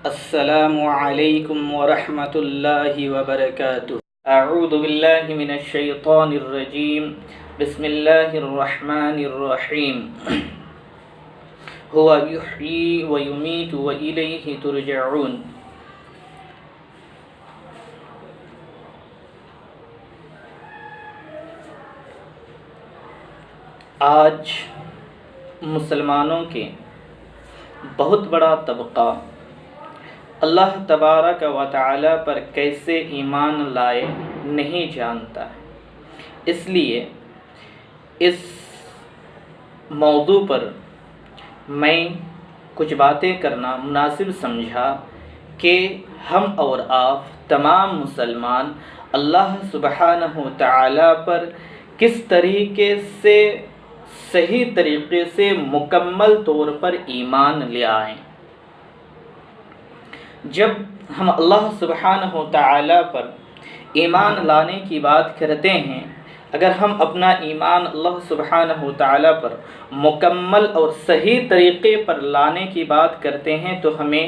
السلام علیکم ورحمۃ اللہ وبرکاتہ۔ اعوذ باللہ من الشیطان الرجیم، بسم اللہ الرحمن الرحیم۔ هو یحیی ویمیت والیہ ترجعون۔ آج مسلمانوں کے بہت بڑا طبقہ اللہ تبارک و تعالی پر کیسے ایمان لائے نہیں جانتا ہے۔ اس لیے اس موضوع پر میں کچھ باتیں کرنا مناسب سمجھا کہ ہم اور آپ تمام مسلمان اللہ سبحانہ و تعالی پر کس طریقے سے صحیح طریقے سے مکمل طور پر ایمان لے آئیں۔ جب ہم اللہ سبحانہ و تعالی پر ایمان لانے کی بات کرتے ہیں، اگر ہم اپنا ایمان اللہ سبحانہ و تعالی پر مکمل اور صحیح طریقے پر لانے کی بات کرتے ہیں تو ہمیں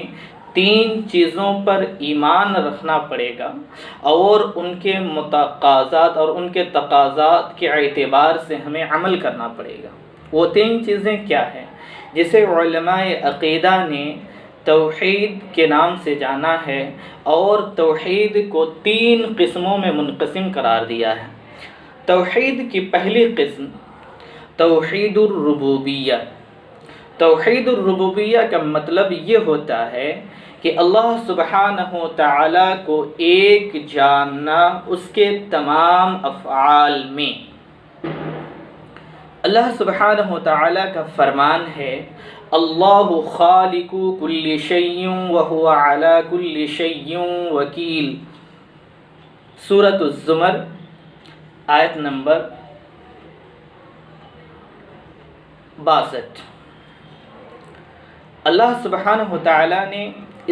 3 چیزوں پر ایمان رکھنا پڑے گا اور ان کے متقاضات اور ان کے تقاضات کے اعتبار سے ہمیں عمل کرنا پڑے گا۔ وہ 3 چیزیں کیا ہیں جسے علماء عقیدہ نے توحید کے نام سے جانا ہے، اور توحید کو 3 قسموں میں منقسم قرار دیا ہے۔ توحید کی پہلی قسم توحید الربوبیہ۔ توحید الربوبیہ کا مطلب یہ ہوتا ہے کہ اللہ سبحانہ و تعالی کو ایک جاننا اس کے تمام افعال میں۔ اللہ سبحانہ و تعالی کا فرمان ہے، اللہ خالق کل شیء وہو علی کل شیء وکیل۔ سورۃ الزمر آیت نمبر 62۔ اللہ سبحانہ و تعالی نے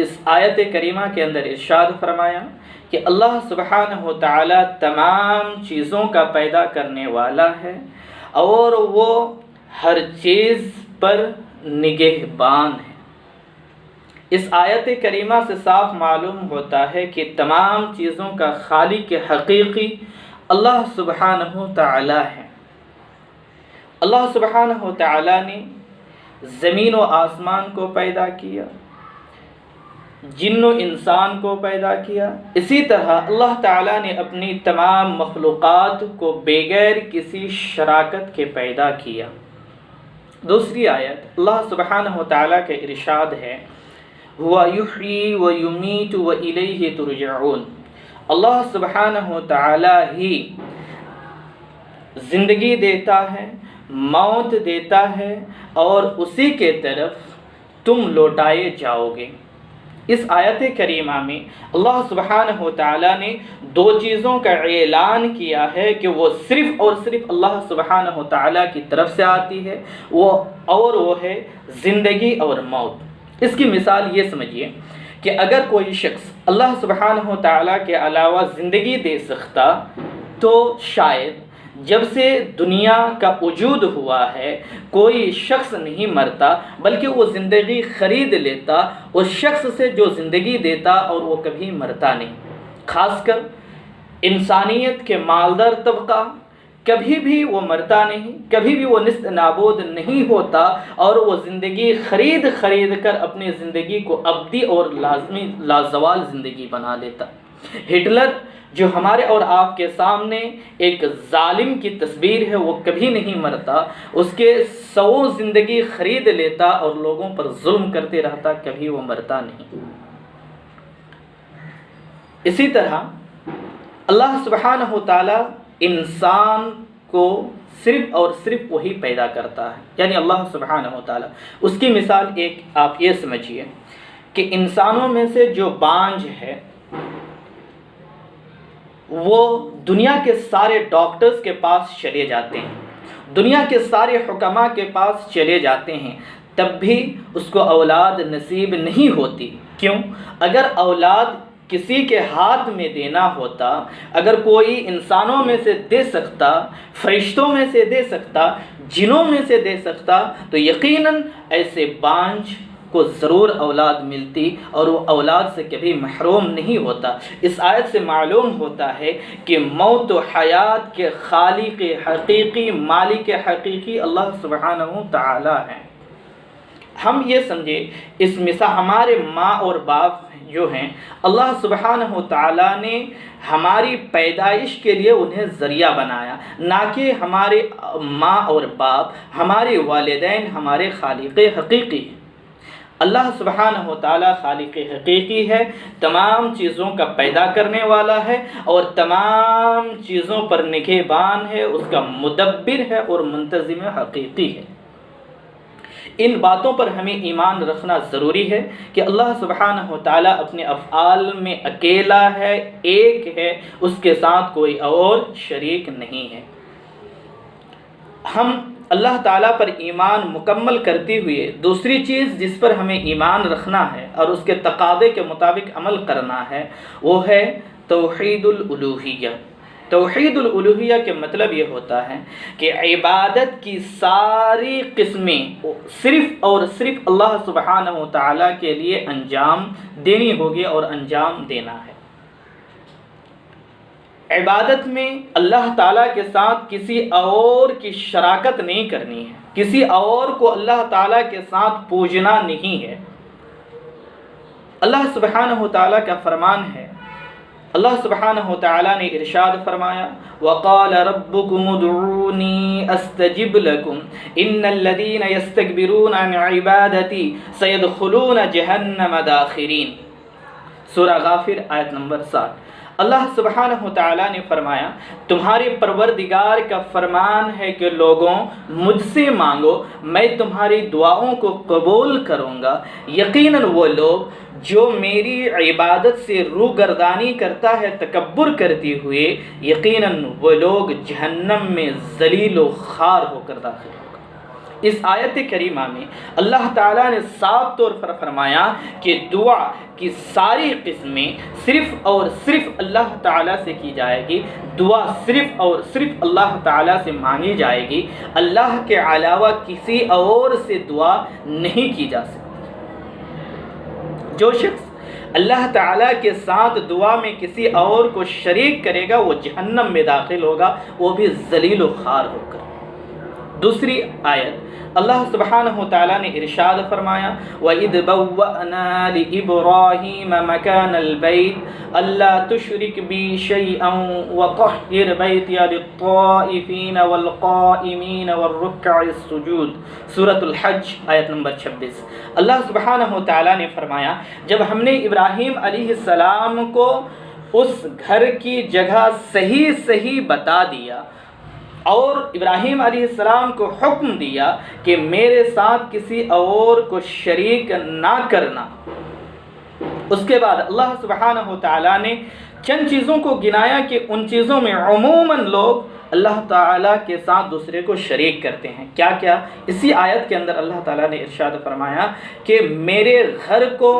اس آیت کریمہ کے اندر ارشاد فرمایا کہ اللہ سبحانہ و تعالی تمام چیزوں کا پیدا کرنے والا ہے اور وہ ہر چیز پر نگہبان ہے۔ اس آیت کریمہ سے صاف معلوم ہوتا ہے کہ تمام چیزوں کا خالق حقیقی اللہ سبحانہ و تعالی ہے۔ اللہ سبحانہ و تعالی نے زمین و آسمان کو پیدا کیا، جن و انسان کو پیدا کیا، اسی طرح اللہ تعالی نے اپنی تمام مخلوقات کو بغیر کسی شراکت کے پیدا کیا۔ دوسری آیت اللہ سبحانہ و تعالی کا ارشاد ہے، هو یحیی و یمیت و الیہ ترجعون۔ اللہ سبحانہ و تعالی ہی زندگی دیتا ہے، موت دیتا ہے اور اسی کے طرف تم لوٹائے جاؤ گے۔ اس آیت کریمہ میں اللہ سبحانہ و تعالی نے 2 چیزوں کا اعلان کیا ہے کہ وہ صرف اور صرف اللہ سبحانہ و تعالی کی طرف سے آتی ہے، وہ ہے زندگی اور موت۔ اس کی مثال یہ سمجھیے کہ اگر کوئی شخص اللہ سبحانہ و تعالی کے علاوہ زندگی دے سکتا تو شاید جب سے دنیا کا وجود ہوا ہے کوئی شخص نہیں مرتا، بلکہ وہ زندگی خرید لیتا اس شخص سے جو زندگی دیتا، اور وہ کبھی مرتا نہیں۔ خاص کر انسانیت کے مالدار طبقہ کبھی بھی وہ مرتا نہیں، کبھی بھی وہ نیست نابود نہیں ہوتا، اور وہ زندگی خرید کر اپنی زندگی کو ابدی اور لازمی لازوال زندگی بنا لیتا۔ ہٹلر جو ہمارے اور آپ کے سامنے ایک ظالم کی تصویر ہے، وہ کبھی نہیں مرتا، اس کے 100 زندگی خرید لیتا اور لوگوں پر ظلم کرتے رہتا، کبھی وہ مرتا نہیں۔ اسی طرح اللہ سبحانہ و تعالی انسان کو صرف اور صرف وہی پیدا کرتا ہے، یعنی اللہ سبحانہ و تعالی۔ اس کی مثال ایک آپ یہ سمجھیے کہ انسانوں میں سے جو بانجھ ہے وہ دنیا کے سارے ڈاکٹرز کے پاس چلے جاتے ہیں، دنیا کے سارے حکماء کے پاس چلے جاتے ہیں، تب بھی اس کو اولاد نصیب نہیں ہوتی۔ کیوں؟ اگر اولاد کسی کے ہاتھ میں دینا ہوتا، اگر کوئی انسانوں میں سے دے سکتا، فرشتوں میں سے دے سکتا، جنوں میں سے دے سکتا، تو یقیناً ایسے بانجھ کو ضرور اولاد ملتی اور وہ اولاد سے کبھی محروم نہیں ہوتا۔ اس آیت سے معلوم ہوتا ہے کہ موت و حیات کے خالق حقیقی، مالک حقیقی اللہ سبحانہ تعالی ہیں۔ ہم یہ سمجھے اس مثال ہمارے ماں اور باپ جو ہیں، اللہ سبحانہ تعالیٰ نے ہماری پیدائش کے لیے انہیں ذریعہ بنایا، نہ کہ ہمارے ماں اور باپ، ہمارے والدین ہمارے خالق حقیقی ہیں۔ اللہ سبحانہ تعالیٰ خالق حقیقی ہے، تمام چیزوں کا پیدا کرنے والا ہے اور تمام چیزوں پر نگہبان ہے، اس کا مدبر ہے اور منتظم حقیقی ہے۔ ان باتوں پر ہمیں ایمان رکھنا ضروری ہے کہ اللہ سبحانہ تعالیٰ اپنے افعال میں اکیلا ہے، ایک ہے، اس کے ساتھ کوئی اور شریک نہیں ہے۔ ہم اللہ تعالیٰ پر ایمان مکمل کرتے ہوئے دوسری چیز جس پر ہمیں ایمان رکھنا ہے اور اس کے تقاضے کے مطابق عمل کرنا ہے وہ ہے توحید الالوہیہ۔ توحید الالوہیہ کے مطلب یہ ہوتا ہے کہ عبادت کی ساری قسمیں صرف اور صرف اللہ سبحانہ تعالیٰ کے لیے انجام دینی ہوگی اور انجام دینا ہے۔ عبادت میں اللہ تعالیٰ کے ساتھ کسی اور کی شراکت نہیں کرنی ہے، کسی اور کو اللہ تعالیٰ کے ساتھ پوجنا نہیں ہے۔ اللہ سبحانہ تعالیٰ کا فرمان ہے، اللہ سبحانہ تعالیٰ نے ارشاد فرمایا وَقَالَ رَبُّكُمُ ادْعُونِي أَسْتَجِبْ لَكُمْ إِنَّ الَّذِينَ يَسْتَكْبِرُونَ عَنْ عِبَادَتِي سَيَدْخُلُونَ جَهَنَّمَ دَاخِرِينَ۔ سورہ غافر آیت نمبر 7۔ اللہ سبحانہ تعالیٰ نے فرمایا تمہارے پروردگار کا فرمان ہے کہ لوگوں مجھ سے مانگو، میں تمہاری دعاؤں کو قبول کروں گا۔ یقیناً وہ لوگ جو میری عبادت سے روگردانی کرتا ہے تکبر کرتے ہوئے، یقیناً وہ لوگ جہنم میں ذلیل و خوار ہو کر داخل ہوگا۔ اس آیت کریمہ میں اللہ تعالیٰ نے صاف طور پر فرمایا کہ دعا کی ساری قسمیں صرف اور صرف اللہ تعالیٰ سے کی جائے گی، دعا صرف اور صرف اللہ تعالیٰ سے مانگی جائے گی، اللہ کے علاوہ کسی اور سے دعا نہیں کی جا سکتی۔ جو شخص اللہ تعالیٰ کے ساتھ دعا میں کسی اور کو شریک کرے گا وہ جہنم میں داخل ہوگا، وہ بھی ذلیل و خوار ہو کر۔ دوسری آیت اللہ سبحانہ تعالیٰ نے ارشاد فرمایا وَإِذْ بَوَّأْنَا لِإِبْرَاهِيمَ مَكَانَ الْبَيْتِ أَلَّا تُشْرِكْ بِي شَيْئًا وَطَهِّرْ بَيْتِيَ لِلطَّائِفِينَ وَالْقَائِمِينَ وَالرُّكَّعِ السُّجُودِ سورۃ الحج آیت نمبر 26۔ اللہ سبحانہ تعالیٰ نے فرمایا جب ہم نے ابراہیم علیہ السلام کو اس گھر کی جگہ صحیح صحیح بتا دیا اور ابراہیم علیہ السلام کو حکم دیا کہ میرے ساتھ کسی اور کو شریک نہ کرنا، اس کے بعد اللہ سبحانہ تعالیٰ نے چند چیزوں کو گنایا کہ ان چیزوں میں عموماً لوگ اللہ تعالیٰ کے ساتھ دوسرے کو شریک کرتے ہیں۔ کیا کیا؟ اسی آیت کے اندر اللہ تعالیٰ نے ارشاد فرمایا کہ میرے گھر کو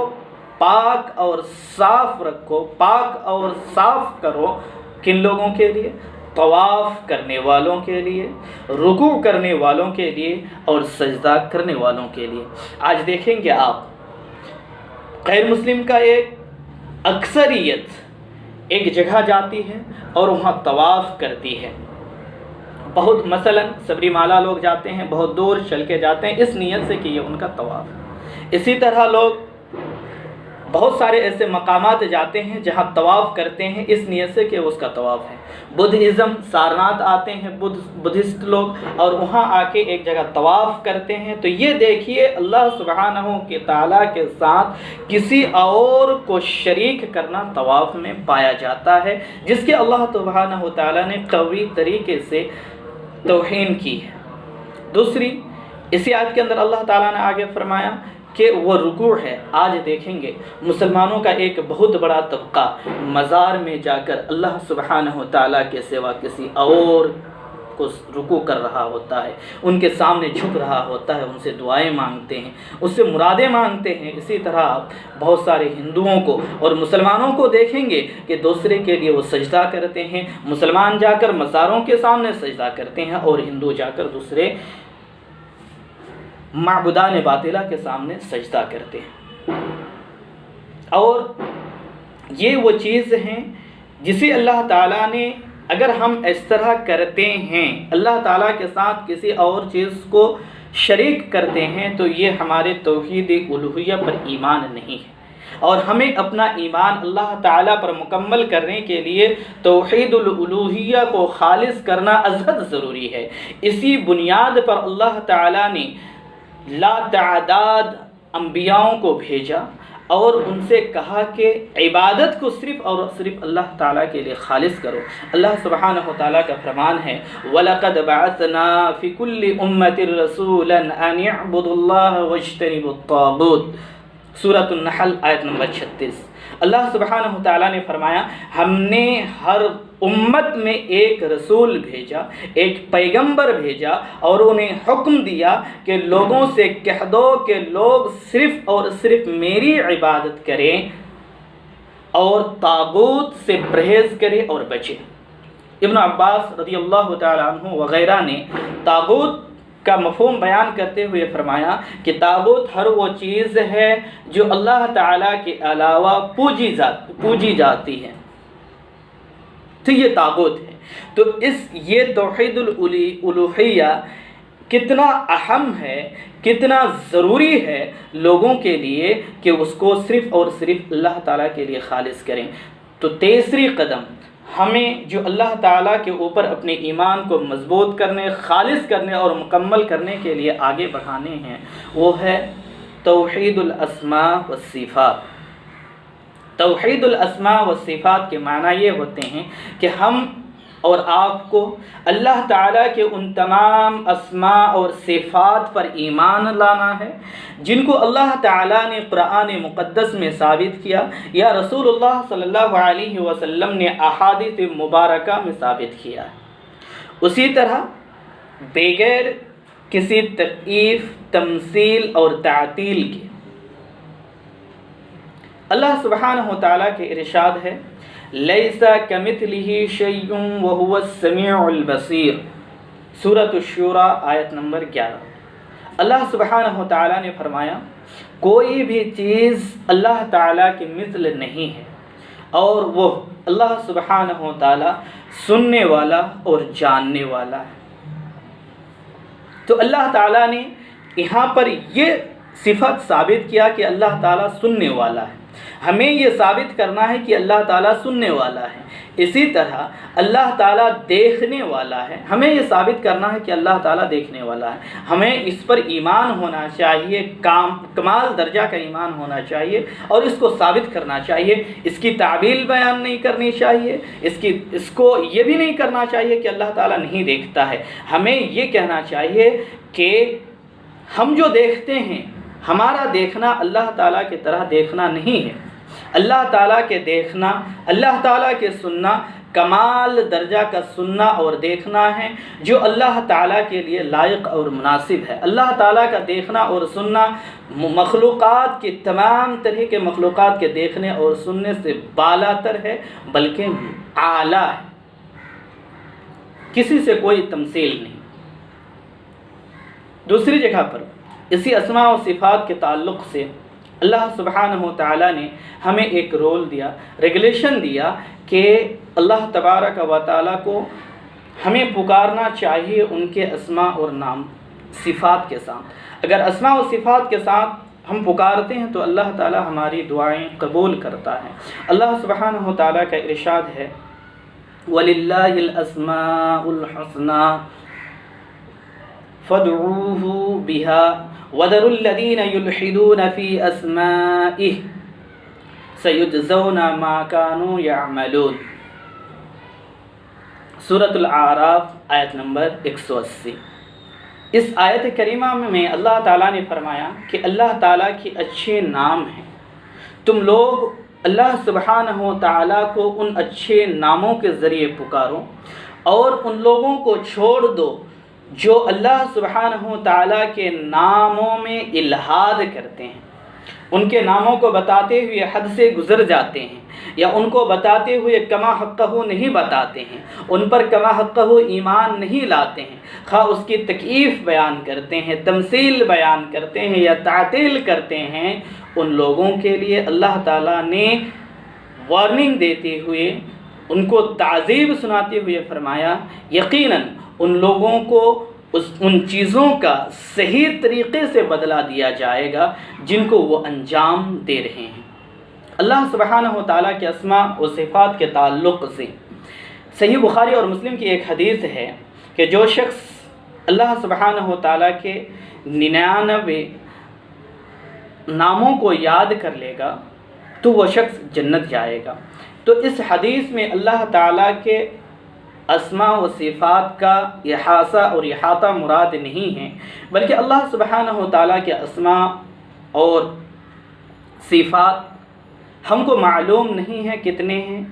پاک اور صاف رکھو، پاک اور صاف کرو۔ کن لوگوں کے لیے؟ طواف کرنے والوں کے لیے، رکوع کرنے والوں کے لیے اور سجدہ کرنے والوں کے لیے۔ آج دیکھیں گے آپ غیر مسلم کا ایک اکثریت ایک جگہ جاتی ہے اور وہاں طواف کرتی ہے۔ بہت مثلاً سبری مالا لوگ جاتے ہیں، بہت دور چل کے جاتے ہیں اس نیت سے کہ یہ ان کا طواف ہے۔ اسی طرح لوگ بہت سارے ایسے مقامات جاتے ہیں جہاں طواف کرتے ہیں اس نیت سے کہ اس کا طواف ہے۔ بدھزم سارناتھ آتے ہیں بدھسٹ لوگ اور وہاں آ کے ایک جگہ طواف کرتے ہیں۔ تو یہ دیکھیے اللہ سبحانہ کے تعالیٰ کے ساتھ کسی اور کو شریک کرنا طواف میں پایا جاتا ہے، جس کے اللہ سبحانہ تعالیٰ نے قوی طریقے سے توہین کی ہے۔ دوسری اسی آیت کے اندر اللہ تعالیٰ نے آگے فرمایا کہ وہ رکوع ہے۔ آج دیکھیں گے مسلمانوں کا ایک بہت بڑا طبقہ مزار میں جا کر اللہ سبحانہ تعالیٰ کے سوا کسی اور کو رکوع کر رہا ہوتا ہے، ان کے سامنے جھک رہا ہوتا ہے، ان سے دعائیں مانگتے ہیں، اس سے مرادیں مانگتے ہیں۔ اسی طرح بہت سارے ہندوؤں کو اور مسلمانوں کو دیکھیں گے کہ دوسرے کے لیے وہ سجدہ کرتے ہیں۔ مسلمان جا کر مزاروں کے سامنے سجدہ کرتے ہیں اور ہندو جا کر دوسرے معبودان باطلہ کے سامنے سجدہ کرتے ہیں۔ اور یہ وہ چیز ہیں جسے اللہ تعالیٰ نے، اگر ہم اس طرح کرتے ہیں، اللہ تعالیٰ کے ساتھ کسی اور چیز کو شریک کرتے ہیں، تو یہ ہمارے توحید الوہیہ پر ایمان نہیں ہے۔ اور ہمیں اپنا ایمان اللہ تعالیٰ پر مکمل کرنے کے لیے توحید الوہیہ کو خالص کرنا ازحد ضروری ہے۔ اسی بنیاد پر اللہ تعالیٰ نے لا تعداد انبیاؤں کو بھیجا اور ان سے کہا کہ عبادت کو صرف اور صرف اللہ تعالیٰ کے لیے خالص کرو۔ اللہ سبحانہ و تعالیٰ کا فرمان ہے وَلَقَدْ بَعَثْنَا فِي كُلِّ أُمَّةٍ رَسُولًا أَنِ اعْبُدُوا اللَّهَ وَاجْتَنِبُوا الطَّاغُوتَ، سورۃ النحل آیت نمبر 36۔ اللہ سبحانہ و تعالیٰ نے فرمایا ہم نے ہر امت میں ایک رسول بھیجا، ایک پیغمبر بھیجا، اور انہیں حکم دیا کہ لوگوں سے کہہ دو کہ لوگ صرف اور صرف میری عبادت کریں اور طاغوت سے پرہیز کریں اور بچیں۔ ابن عباس رضی اللہ تعالیٰ عنہ وغیرہ نے طاغوت کا مفہوم بیان کرتے ہوئے فرمایا کہ طاغوت ہر وہ چیز ہے جو اللہ تعالیٰ کے علاوہ پوجی جاتی ہے، تو یہ طاغوت ہے۔ تو یہ توحید الوہیہ کتنا اہم ہے، کتنا ضروری ہے لوگوں کے لیے کہ اس کو صرف اور صرف اللہ تعالیٰ کے لیے خالص کریں۔ تو تیسری قدم ہمیں جو اللہ تعالیٰ کے اوپر اپنے ایمان کو مضبوط کرنے، خالص کرنے اور مکمل کرنے کے لیے آگے بڑھانے ہیں، وہ ہے توحید الاسماء والصفات۔ توحید الاسماء والصفات کے معنی یہ ہوتے ہیں کہ ہم اور آپ کو اللہ تعالیٰ کے ان تمام اسماء اور صفات پر ایمان لانا ہے جن کو اللہ تعالیٰ نے قرآن مقدس میں ثابت کیا یا رسول اللہ صلی اللہ علیہ وسلم نے احادیث مبارکہ میں ثابت کیا ہے۔ اسی طرح بغیر کسی تکییف، تمثیل اور تعطیل کے اللہ سبحانہ و تعالیٰ کے ارشاد ہے لیس کمثلہ شیء وہو السمیع البصیر، سورۃ الشورى آیت نمبر 11۔ اللہ سبحانہ و تعالیٰ نے فرمایا کوئی بھی چیز اللہ تعالیٰ کی مثل نہیں ہے، اور وہ اللہ سبحانہ و تعالیٰ سننے والا اور جاننے والا ہے۔ تو اللہ تعالیٰ نے یہاں پر یہ صفت ثابت کیا کہ اللہ تعالیٰ سننے والا ہے۔ ہمیں یہ ثابت کرنا ہے کہ اللہ تعالیٰ سننے والا ہے۔ اسی طرح اللہ تعالیٰ دیکھنے والا ہے، ہمیں یہ ثابت کرنا ہے کہ اللہ تعالیٰ دیکھنے والا ہے۔ ہمیں اس پر ایمان ہونا چاہیے، کمال درجہ کا ایمان ہونا چاہیے اور اس کو ثابت کرنا چاہیے۔ اس کی تعویل بیان نہیں کرنی چاہیے، اس کو یہ بھی نہیں کرنا چاہیے کہ اللہ تعالیٰ نہیں دیکھتا ہے۔ ہمیں یہ کہنا چاہیے کہ ہم جو دیکھتے ہیں ہمارا دیکھنا اللہ تعالیٰ کی طرح دیکھنا نہیں ہے۔ اللہ تعالیٰ کے دیکھنا، اللہ تعالیٰ کے سننا کمال درجہ کا سننا اور دیکھنا ہے جو اللہ تعالیٰ کے لیے لائق اور مناسب ہے۔ اللہ تعالیٰ کا دیکھنا اور سننا مخلوقات کی تمام طرح کے مخلوقات کے دیکھنے اور سننے سے بالا تر ہے، بلکہ اعلیٰ ہے، کسی سے کوئی تمثیل نہیں۔ دوسری جگہ پر اسی اسماء و صفات کے تعلق سے اللہ سبحانہ و تعالیٰ نے ہمیں ایک رول دیا، ریگولیشن دیا کہ اللہ تبارک و تعالیٰ کو ہمیں پکارنا چاہیے ان کے اسماء اور نام صفات کے ساتھ۔ اگر اسماء و صفات کے ساتھ ہم پکارتے ہیں تو اللہ تعالیٰ ہماری دعائیں قبول کرتا ہے۔ اللہ سبحانہ و تعالیٰ کا ارشاد ہے وَلِلَّهِ الْأَسْمَاءُ الْحُسْنَى فَادْعُوهُ بِهَا وَذَرُوا الَّذِينَ يُلْحِدُونَ فِي أَسْمَائِهِ سَيُجْزَوْنَ مَا كَانُوا يَعْمَلُونَ، سورۃ الاعراف آیت نمبر 180۔ اس آیت کریمہ میں اللہ تعالیٰ نے فرمایا کہ اللہ تعالیٰ کے اچھے نام ہیں، تم لوگ اللہ سبحانہ و تعالیٰ کو ان اچھے ناموں کے ذریعے پکارو اور ان لوگوں کو چھوڑ دو جو اللہ سبحانہ و تعالیٰ کے ناموں میں الحاد کرتے ہیں، ان کے ناموں کو بتاتے ہوئے حد سے گزر جاتے ہیں، یا ان کو بتاتے ہوئے کما حقہ نہیں بتاتے ہیں، ان پر کما حقہ ایمان نہیں لاتے ہیں، خواہ اس کی تکییف بیان کرتے ہیں، تمثیل بیان کرتے ہیں یا تعطیل کرتے ہیں، ان لوگوں کے لیے اللہ تعالیٰ نے وارننگ دیتے ہوئے، ان کو تعذیب سناتے ہوئے فرمایا یقیناً ان لوگوں کو ان چیزوں کا صحیح طریقے سے بدلہ دیا جائے گا جن کو وہ انجام دے رہے ہیں۔ اللہ سبحانہ و تعالیٰ کے اسماء و صفات کے تعلق سے صحیح بخاری اور مسلم کی ایک حدیث ہے کہ جو شخص اللہ سبحانہ و تعالیٰ کے 99 ناموں کو یاد کر لے گا تو وہ شخص جنت جائے گا۔ تو اس حدیث میں اللہ تعالیٰ کے اسماء و صفات کا احاطہ اور احاطہ مراد نہیں ہے، بلکہ اللہ سبحانہ و تعالیٰ کے اسماء اور صفات ہم کو معلوم نہیں ہے کتنے ہیں۔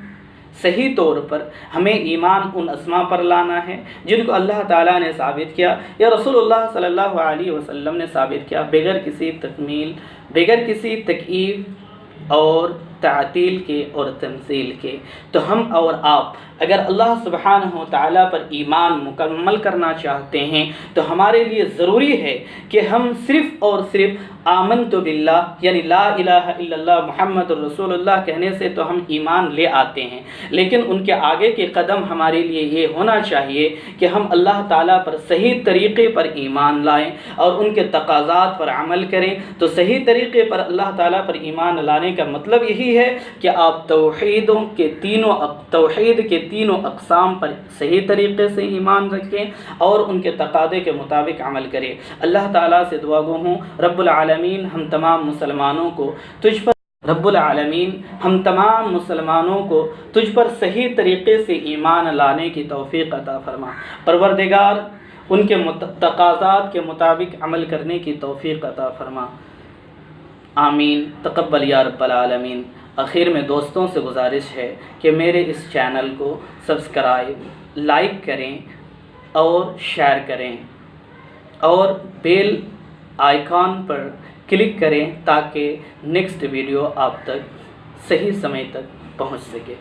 صحیح طور پر ہمیں ایمان ان اسماء پر لانا ہے جن کو اللہ تعالیٰ نے ثابت کیا یا رسول اللہ صلی اللہ علیہ وسلم نے ثابت کیا، بغیر کسی تکمیل، بغیر کسی تکییف اور تعطیل کے اور تمثیل کے۔ تو ہم اور آپ اگر اللہ سبحانہ و تعالیٰ پر ایمان مکمل کرنا چاہتے ہیں تو ہمارے لیے ضروری ہے کہ ہم صرف اور صرف آمنت باللہ یعنی لا الہ الا اللہ محمد الرسول اللہ کہنے سے تو ہم ایمان لے آتے ہیں، لیکن ان کے آگے کے قدم ہمارے لیے یہ ہونا چاہیے کہ ہم اللہ تعالیٰ پر صحیح طریقے پر ایمان لائیں اور ان کے تقاضات پر عمل کریں۔ تو صحیح طریقے پر اللہ تعالیٰ پر ایمان لانے کا مطلب یہی ہے کہ آپ توحید کے تینوں اقسام پر صحیح طریقے سے ایمان رکھیں اور ان کے تقاضے کے مطابق عمل کریں۔ اللہ تعالیٰ سے دعا گو ہوں رب العالمین ہم تمام مسلمانوں کو تجھ پر صحیح طریقے سے ایمان لانے کی توفیق عطا فرما۔ پروردگار ان کے تقاضات کے مطابق عمل کرنے کی توفیق عطا فرما۔ آمین تقبل یا رب العالمین۔ آخر میں دوستوں سے گزارش ہے کہ میرے اس چینل کو سبسکرائب، لائک کریں اور شیئر کریں اور بیل آئیکن پر کلک کریں تاکہ نیکسٹ ویڈیو آپ تک صحیح سمے تک پہنچ سکے۔